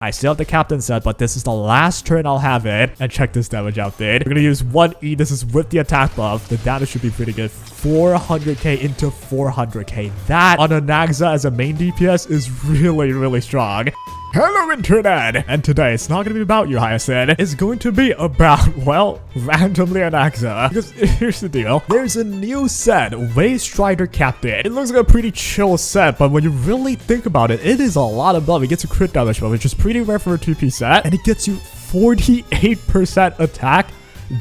I still have the captain set, but this is the last turn I'll have it. And check this damage out, dude. We're gonna use 1E. This is with the attack buff. The damage should be pretty good. 400k into 400k. That on Anaxa as a main DPS is really, really strong. Hello internet! And today it's not going to be about you, Hyacine. It's going to be about, well, randomly Anaxa. Because here's the deal. There's a new set, Anaxa Captain. It looks like a pretty chill set, but when you really think about it, it is a lot of buff. It gets you crit damage buff, which is pretty rare for a 2P set. And it gets you 48% attack.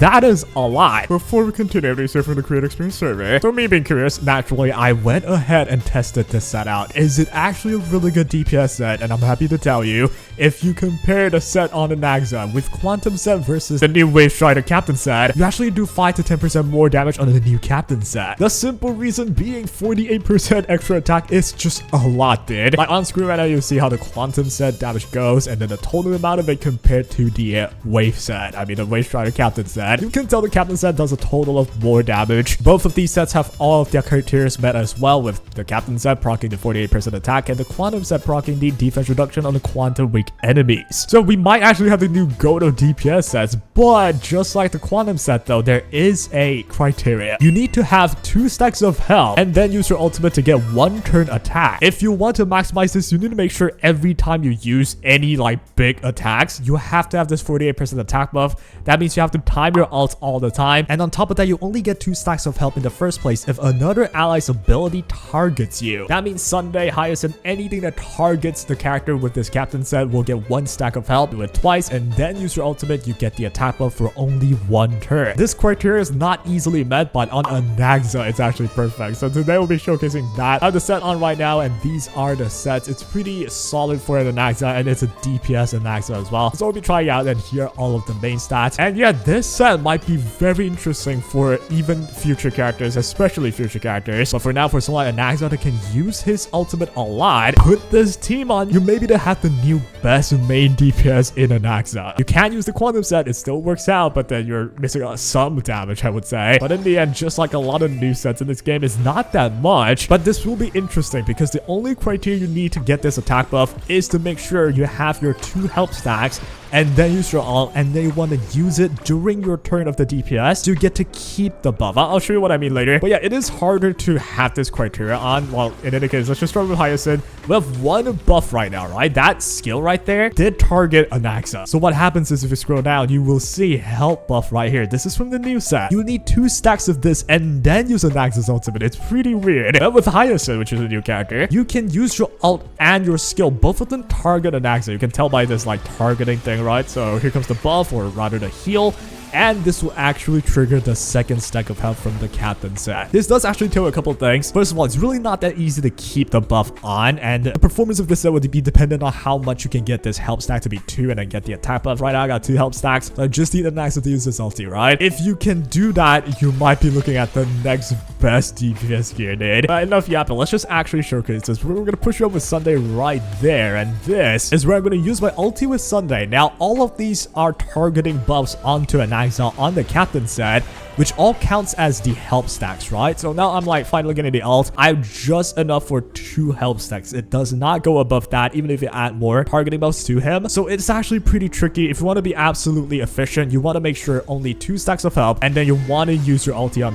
That is a lot. Before we continue, research from the Creator Experience survey. So me being curious, naturally, I went ahead and tested this set out. Is it actually a really good DPS set? And I'm happy to tell you, if you compare the set on Anaxa with Quantum set versus the new Anaxa Captain set, you actually do 5 to 10% more damage on the new Captain set. The simple reason being 48% extra attack is just a lot, dude. Like on screen right now, you see how the Quantum set damage goes, and then the total amount of it compared to the Wave set. I mean, the Anaxa Captain set. You can tell the Captain set does a total of more damage. Both of these sets have all of their criteria met as well, with the Captain set proccing the 48% attack and the Quantum set proccing the defense reduction on the Quantum weak enemies. So we might actually have the new Goto DPS sets, but just like the Quantum set though, there is a criteria. You need to have 2 stacks of health and then use your ultimate to get 1 turn attack. If you want to maximize this, you need to make sure every time you use any like big attacks, you have to have this 48% attack buff. That means you have to time your ult all the time, and on top of that, you only get 2 stacks of health in the first place if another ally's ability targets you. That means Sunday, Hyacine, anything that targets the character with this Captain set will get 1 stack of health. Do it twice and then use your ultimate, you get the attack buff for only 1 turn. This criteria is not easily met, but on Anaxa it's actually perfect. So today we'll be showcasing that. I have the set on right now, and these are the sets. It's pretty solid for an Anaxa, and it's a DPS Anaxa as well. So we'll be trying out and hear all of the main stats. And yeah, this set might be very interesting for even future characters, especially future characters. But for now, for someone like Anaxa that can use his ultimate a lot, put this team on, you maybe to have the new best main DPS in Anaxa. You can use the Quantum set, it still works out, but then you're missing some damage, I would say. But in the end, just like a lot of new sets in this game, is not that much. But this will be interesting because the only criteria you need to get this attack buff is to make sure you have your 2 help stacks and then use your ult, and then you want to use it during your turn of the DPS to get to keep the buff. I'll show you what I mean later. But yeah, it is harder to have this criteria on. Well, in any case, let's just start with Hyacine. We have 1 buff right now, right? That skill right there did target Anaxa. So what happens is if you scroll down, you will see help buff right here. This is from the new set. You need 2 stacks of this and then use Anaxa's ultimate. It's pretty weird. But with Hyacine, which is a new character, you can use your ult and your skill. Both of them target Anaxa. You can tell by this like targeting thing, right? So here comes the buff, or rather the heal, and this will actually trigger the 2nd stack of health from the Captain set. This does actually tell you a couple of things. First of all, it's really not that easy to keep the buff on, and the performance of this set would be dependent on how much you can get this help stack to be 2 and then get the attack buff. Right now I got 2 help stacks, so I just need Anaxa to use this ulti, right? If you can do that, you might be looking at the next best DPS gear, dude. But enough yapping, let's just actually showcase this. We're gonna push you up with Sunday right there, and this is where I'm gonna use my ulti with Sunday. Now, all of these are targeting buffs onto Anaxa on the Captain set, which all counts as the help stacks, right? So now I'm like finally getting the ult. I have just enough for 2 help stacks. It does not go above that, even if you add more targeting buffs to him. So it's actually pretty tricky. If you want to be absolutely efficient, you want to make sure only 2 stacks of help, and then you want to use your ulti on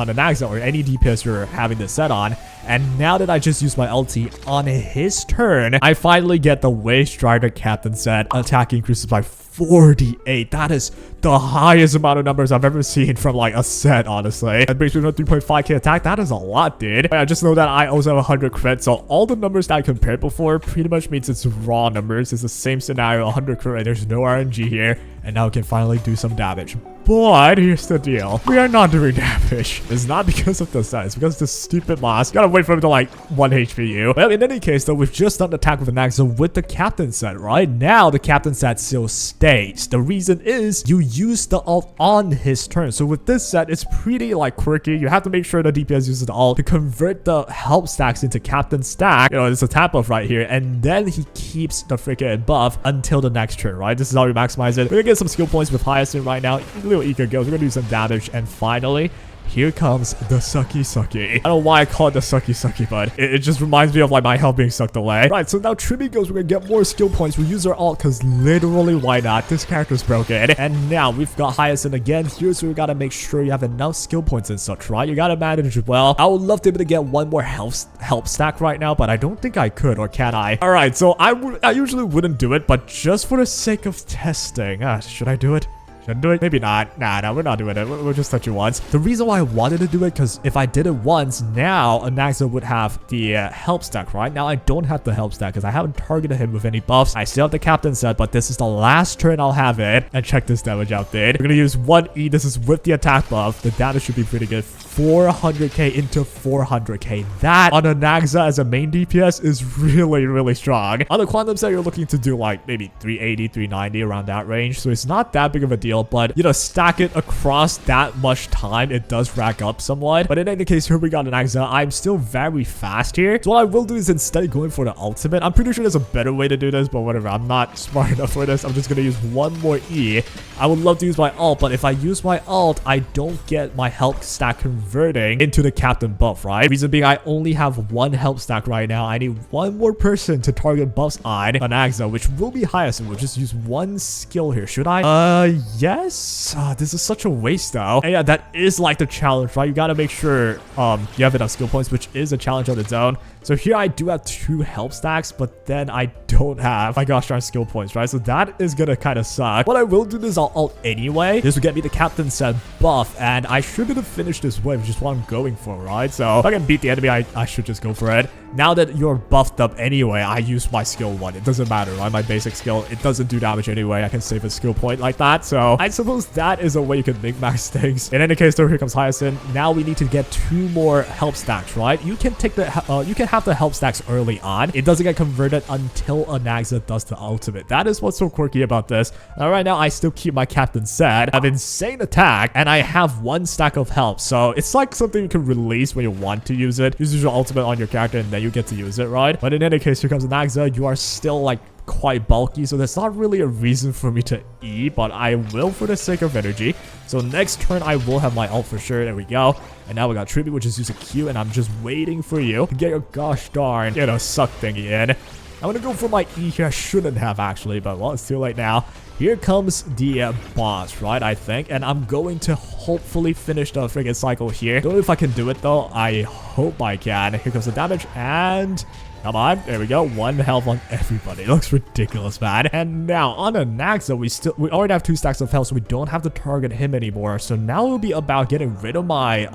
Anaxa or any DPS you're having this set on. And now that I just used my ulti on his turn, I finally get the Anaxa Captain set attack increases by 48. That is the highest amount of numbers I've ever seen from like a set, honestly. That brings me to a 3.5k attack. That is a lot, dude. I just know that I also have 100 crit, so all the numbers that I compared before pretty much means it's raw numbers. It's the same scenario, 100 crit. There's no RNG here, and now we can finally do some damage. But here's the deal. We are not doing damage. It's not because of the set. It's because of the stupid boss. Gotta wait for him to like 1 HP you. Well, in any case, though, we've just done attack with Anaxa with the Captain set, right? Now, the Captain set still stays. The reason is you use the ult on his turn. So with this set, it's pretty like quirky. You have to make sure the DPS uses the ult to convert the help stacks into Captain stack. You know, it's a tap buff right here. And then he keeps the freaking buff until the next turn, right? This is how we maximize it. We're gonna get some skill points with Hyacine right now. Little eco goes. We're gonna do some damage, and finally here comes the sucky sucky. I don't know why I call it the sucky sucky, but it just reminds me of like my health being sucked away. Right, so now Tribby goes, we're gonna get more skill points. We use our alt because literally why not? This character's broken. And now we've got Hyacine again. Here's where we gotta make sure you have enough skill points and such, right? You gotta manage it well. I would love to be able to get one more help stack right now, but I don't think I could, or can I? All right, so I usually wouldn't do it, but just for the sake of testing, should I do it? Should I do it? Maybe not. Nah, we're not doing it. We'll just touch it once. The reason why I wanted to do it, because if I did it once, now Anaxa would have the help stack, right? Now I don't have the help stack because I haven't targeted him with any buffs. I still have the captain set, but this is the last turn I'll have it. And check this damage out, dude. We're gonna use 1E. This is with the attack buff. The damage should be pretty good. 400k into 400k. That on Anaxa as a main DPS is really, really strong. On the quantum set, you're looking to do like maybe 380, 390 around that range. So it's not that big of a deal, but you know, stack it across that much time, it does rack up somewhat. But in any case, here we got Anaxa. I'm still very fast here. So what I will do is instead of going for the ultimate, I'm pretty sure there's a better way to do this, but whatever. I'm not smart enough for this. I'm just gonna use one more E. I would love to use my ult, but if I use my ult, I don't get my health stack converting into the captain buff, right? Reason being, I only have one health stack right now. I need one more person to target buffs on Anaxa, which will be Hyacine. We'll just use one skill here. Should I? Yes. This is such a waste though. And yeah, that is like the challenge, right? You gotta make sure you have enough skill points, which is a challenge on its own. So here I do have 2 help stacks, but then I don't have my gosh darn skill points, right? So that is gonna kind of suck. What I will do is I'll ult anyway. This will get me the captain set buff, and I should have finished this wave, which is what I'm going for, right? So if I can beat the enemy, I should just go for it. Now that you're buffed up anyway, I use my skill 1. It doesn't matter, right? My basic skill, it doesn't do damage anyway. I can save a skill point like that. So I suppose that is a way you can make max things. In any case, though, here comes Hyacine. Now we need to get 2 more help stacks, right? You can take the you can have the help stacks early on. It doesn't get converted until Anaxa does the ultimate. That is what's so quirky about this. Now, right now, I still keep my captain set. I have insane attack, and I have 1 stack of help. So it's like something you can release when you want to use it. Use your ultimate on your character, and then you get to use it, right? But in any case, here comes Anaxa. You are still like quite bulky, so there's not really a reason for me to E, but I will for the sake of energy. So next turn I will have my ult for sure. There we go. And now we got Tribute, which is use a Q, and I'm just waiting for you to get your gosh darn, you know, suck thingy in. I'm gonna go for my E here. I shouldn't have actually, but well, it's too late now. Here comes the boss, right? I think, and I'm going to hopefully finish the friggin' cycle here. Don't know if I can do it though. I hope I can. Here comes the damage, and come on, there we go. 1 health on everybody. It looks ridiculous, man. And now on Anaxa, we already have 2 stacks of health, so we don't have to target him anymore. So now it'll be about getting rid of my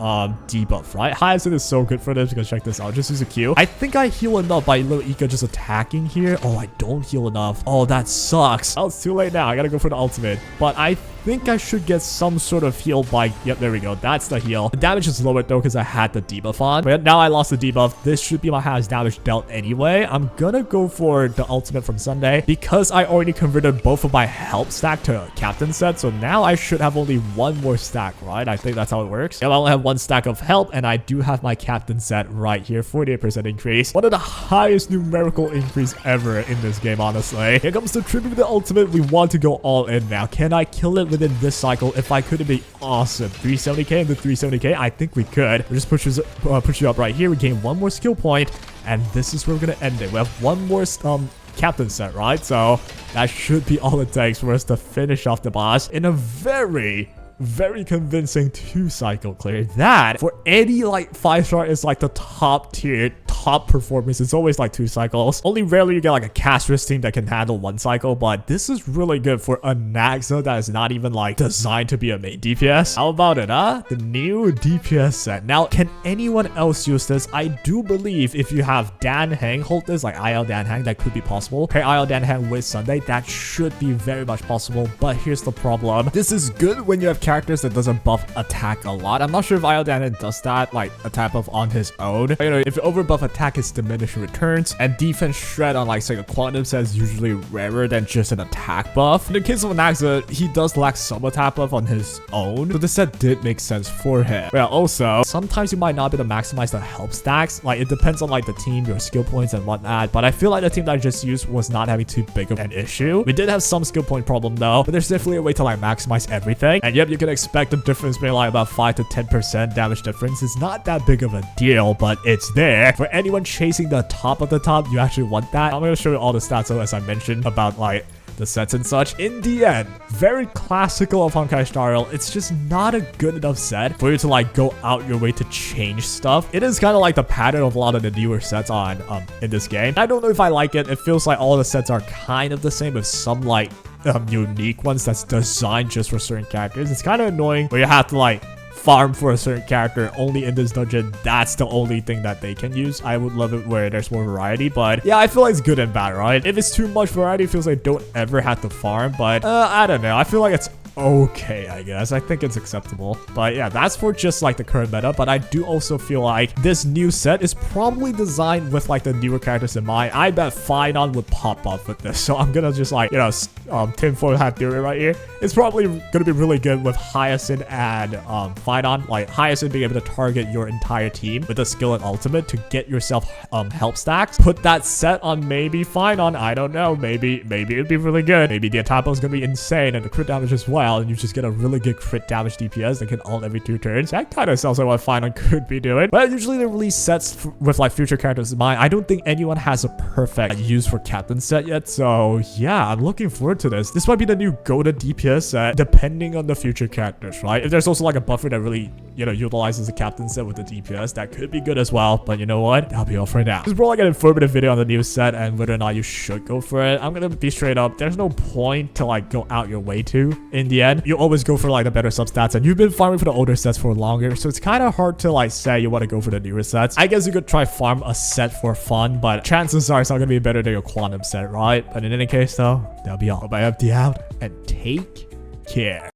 debuff, right? Hyacine is so good for this because check this out. Just use a Q. I think I heal enough by little Ika just attacking here. Oh, I don't heal enough. Oh, that sucks. Oh, it's too late now. I gotta go for the ultimate. But I think I should get some sort of heal by... Yep, there we go. That's the heal. The damage is lowered though because I had the debuff on. But now I lost the debuff. This should be my highest damage dealt anyway. I'm gonna go for the ultimate from Sunday because I already converted both of my help stack to captain set. So now I should have only 1 more stack, right? I think that's how it works. Yep, I only have 1 stack of help, and I do have my captain set right here. 48% increase. One of the highest numerical increase ever in this game, honestly. Here comes the Tribute with the ultimate. We want to go all in now. Can I kill it within this cycle? If I could, it'd be awesome. 370k into 370k. I think we could. We'll just push you up right here. We gain 1 more skill point, and this is where we're gonna end it. We have 1 more captain set, right? So that should be all it takes for us to finish off the boss in a very convincing 2 cycle clear. That for any like 5-star is like the top tier, top performance. It's always like 2 cycles. Only rarely you get like a castress team that can handle 1 cycle, but this is really good for a Anaxa that is not even like designed to be a main DPS. How about it, huh? The new DPS set. Now, can anyone else use this? I do believe if you have Dan Hang hold this, like IL Dan Hang, that could be possible. Pair IL Dan Hang with Sunday, that should be very much possible, but here's the problem. This is good when you have characters that doesn't buff attack a lot. I'm not sure if IL Dan Hang does that, like attack buff on his own. You know, if you over buff attack, attack is diminished returns, and defense shred on like say a quantum set is usually rarer than just an attack buff. In the case of Anaxa, he does lack some attack buff on his own, so this set did make sense for him. Well, also, sometimes you might not be able to maximize the help stacks. Like, it depends on like the team, your skill points and whatnot, but I feel like the team that I just used was not having too big of an issue. We did have some skill point problem though, but there's definitely a way to like maximize everything. And yep, you can expect the difference being like about 5 to 10% damage difference. It's not that big of a deal, but it's there. For anyone chasing the top of the top, you actually want that. I'm gonna show you all the stats though, as I mentioned about like the sets and such. In the end, very classical of Honkai style. It's just not a good enough set for you to like go out your way to change stuff. It is kind of like the pattern of a lot of the newer sets on in this game. I don't know if I like it. It feels like all the sets are kind of the same with some like unique ones that's designed just for certain characters. It's kind of annoying where you have to like farm for a certain character only in this dungeon. That's the only thing that they can use. I would love it where there's more variety, but yeah, I feel like it's good and bad, right? If it's too much variety, it feels like don't ever have to farm, but I don't know. I feel like it's okay, I guess. I think it's acceptable. But yeah, that's for just like the current meta. But I do also feel like this new set is probably designed with like the newer characters in mind. I bet Phynon would pop up with this. So I'm gonna just like, you know, tinfoil hat theory right here. It's probably gonna be really good with Hyacine and Phynon. Like Hyacine being able to target your entire team with a skill and ultimate to get yourself help stacks. Put that set on maybe Phynon. I don't know. Maybe it'd be really good. Maybe the attack is gonna be insane and the crit damage as well. And you just get a really good crit damage DPS that can ult every 2 turns. That kind of sounds like what Phynon could be doing. But usually they release sets with like future characters in mind. I don't think anyone has a perfect use for Captain set yet. So yeah, I'm looking forward to this. This might be the new go-to DPS set depending on the future characters, right? If there's also like a buffer that really, you know, utilizes the Captain set with the DPS, that could be good as well. But you know what? That'll be all for now. This is more like an informative video on the new set and whether or not you should go for it. I'm gonna be straight up. There's no point to like go out your way to in the end. You always go for like the better substats, and you've been farming for the older sets for longer, so it's kind of hard to like say you want to go for the newer sets. I guess you could try farm a set for fun, but chances are it's not gonna be better than your quantum set, right? But in any case though, that'll be all. Hope I helped you out and take care.